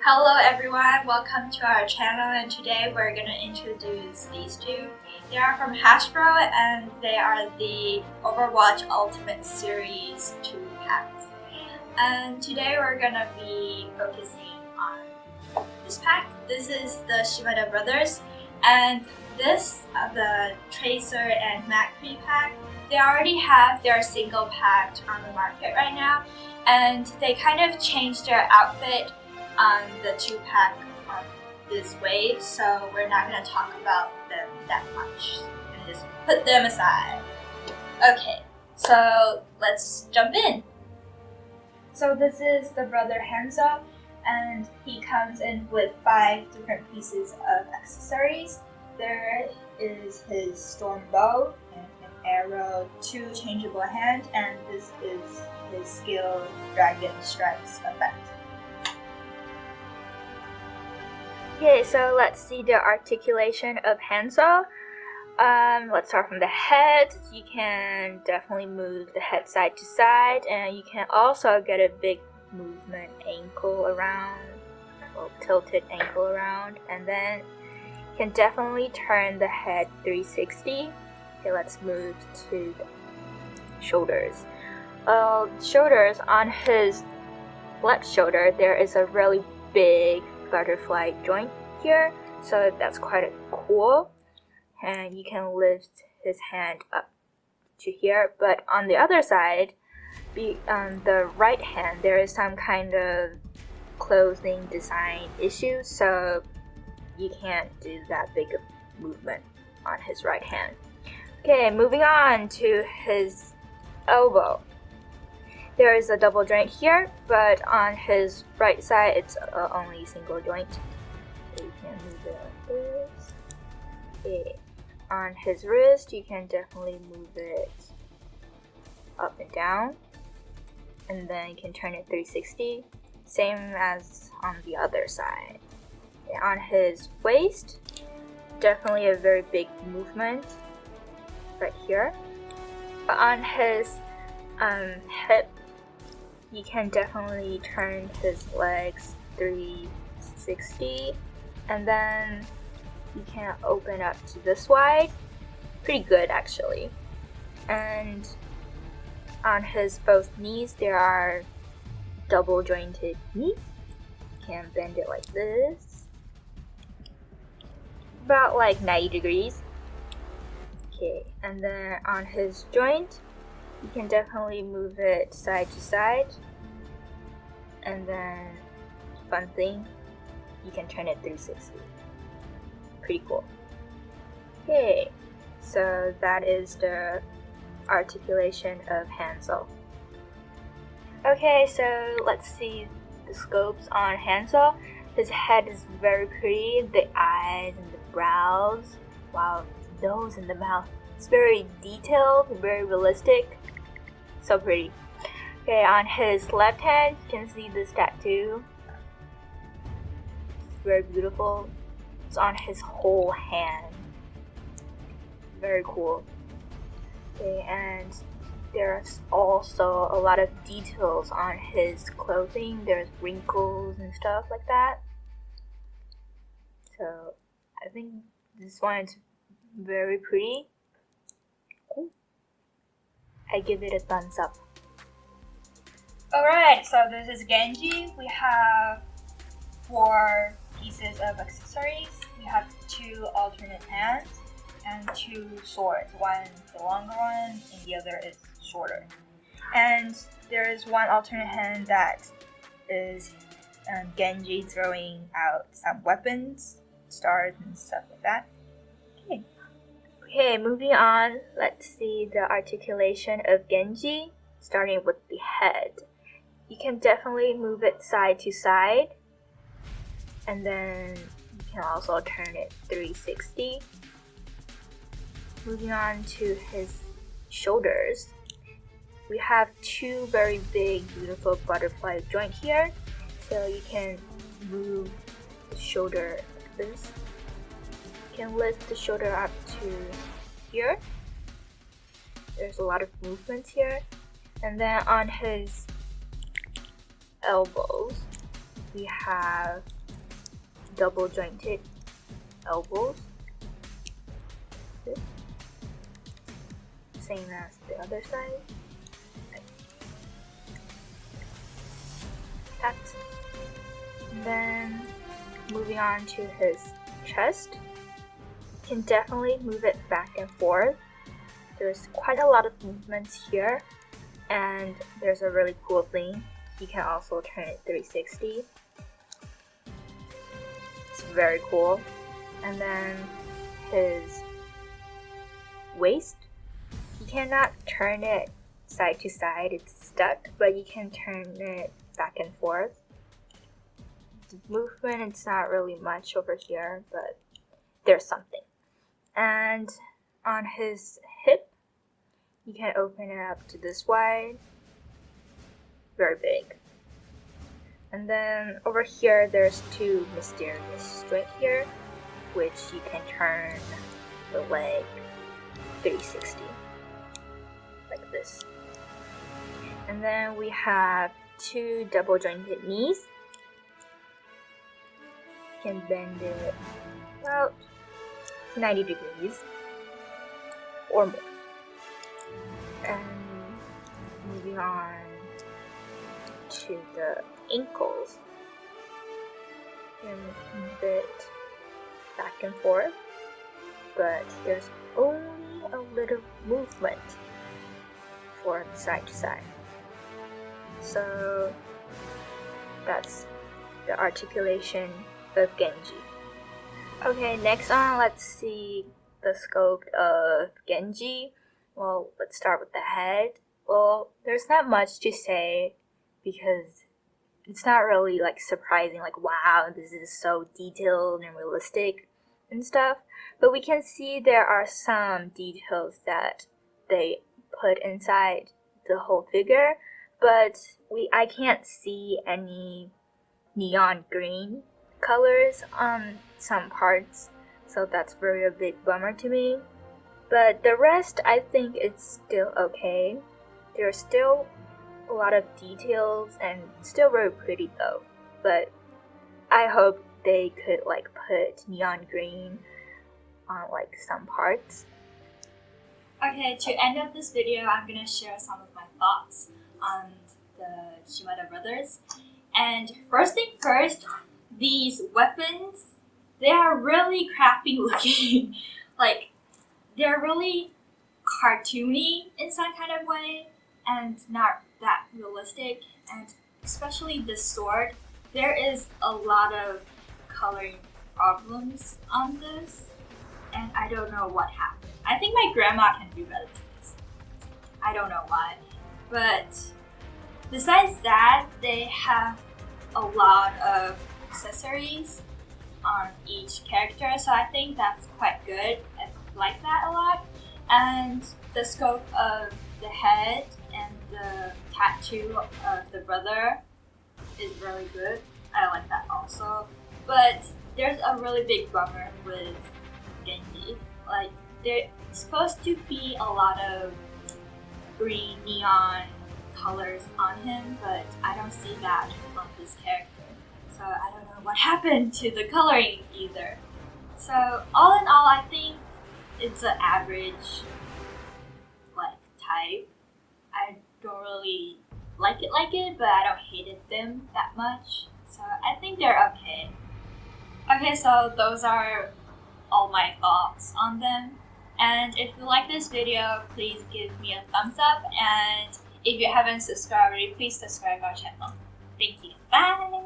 Hello everyone, welcome to our channel, and today we're going to introduce these two. They are from Hasbro and they are the Overwatch Ultimates series 2 packs. And today we're going to be focusing on this pack. This is the Shimada brothers, and this, the Tracer and McCree pack, they already have their single pack on the market right now, and they kind of changed their outfit on the 2-pack on this wave, so we're not going to talk about them that much. We're going to just put them aside. Okay, so let's jump in. So this is the brother Hanzo, and he comes in with 5 different pieces of accessories. There is his storm bow and an arrow, 2 changeable hand, and this is his skill dragon strikes effect. Okay, so let's see the articulation of Hanzo. Let's start from the head. You can definitely move the head side to side, and you can also get a big movement ankle around, or tilted ankle around, and then you can definitely turn the head 360. Okay, let's move to the shoulders. Shoulders, on his left shoulder, there is a really big butterfly joint here, so that's quite cool, and you can lift his hand up to here. But on the other side, the right hand, there is some kind of clothing design issue, so you can't do that big of movement on his right hand. Okay, moving on to his elbow. There is a double joint here, but on his right side, it's only a single joint. So you can move it like this. Okay. On his wrist, you can definitely move it up and down. And then you can turn it 360, same as on the other side. Okay. On his waist, definitely a very big movement right here. But on his hip, you can definitely turn his legs 360, and then you can open up to this wide. Pretty good actually. And on his both knees, there are double jointed knees. You can bend it like this, about like 90 degrees. Okay, and then on his joint, you can definitely move it side to side, and then fun thing, you can turn it 360. Pretty cool. Okay, so that is the articulation of Hanzo. Okay, so let's see the scopes on Hanzo. His head is very pretty, the eyes and the brows, wow, the nose and the mouth. It's very detailed, very realistic. So pretty. Okay, on his left hand, you can see this tattoo. It's very beautiful. It's on his whole hand. Very cool. Okay, and there's also a lot of details on his clothing. There's wrinkles and stuff like that. So I think this one's very pretty. Cool. I give it a thumbs up. Alright, so this is Genji. We have 4 pieces of accessories. We have 2 alternate hands and 2 swords. One the longer one and the other is shorter. And there is 1 alternate hand that is Genji throwing out some weapons, stars and stuff like that. Okay, moving on, let's see the articulation of Genji, starting with the head. You can definitely move it side to side, and then you can also turn it 360. Moving on to his shoulders, we have 2 very big, beautiful butterfly joint here, so you can move the shoulder like this. You can lift the shoulder up to here. There's a lot of movements here. And then on his elbows, we have double jointed elbows. Same as the other side. That. And then moving on to his chest. You can definitely move it back and forth. There's quite a lot of movements here, and there's a really cool thing. You can also turn it 360. It's very cool. And then his waist, you cannot turn it side to side, it's stuck, but you can turn it back and forth. The movement, it's not really much over here, but there's something. And on his hip, you can open it up to this wide, very big. And then over here, there's two mysterious joints here, which you can turn the leg 360, like this. And then we have two double jointed knees. You can bend it about 90 degrees or more. And moving on to the ankles, you can move it back and forth, but there's only a little movement for side to side. So that's the articulation of Genji. Okay, next on, let's see the scope of Genji. Well, let's start with the head. Well, there's not much to say because it's not really like surprising, like wow, this is so detailed and realistic and stuff. But we can see there are some details that they put inside the whole figure, but I can't see any neon green colors on some parts, so that's a big bummer to me. But the rest, I think it's still okay. There's still a lot of details and still very pretty though. But I hope they could like put neon green on like some parts. Okay, to end up this video, I'm gonna share some of my thoughts on the Shimada brothers. And first thing first, these weapons, they are really crappy looking. Like, they're really cartoony in some kind of way and not that realistic. And especially the sword, there is a lot of coloring problems on this, and I don't know what happened. I think my grandma can do better than this. I don't know why. But besides that, they have a lot of accessories on each character, so I think that's quite good. I like that a lot. And the scope of the head and the tattoo of the brother is really good. I like that also. But there's a really big bummer with Genji. Like, there's supposed to be a lot of green neon colors on him, but I don't see that on this character. So I don't know what happened to the coloring either. So all in all, I think it's an average like type. I don't really like it, but I don't hate them that much. So I think they're okay. Okay, so those are all my thoughts on them. And if you like this video, please give me a thumbs up. And if you haven't subscribed already, please subscribe our channel. Thank you. Bye!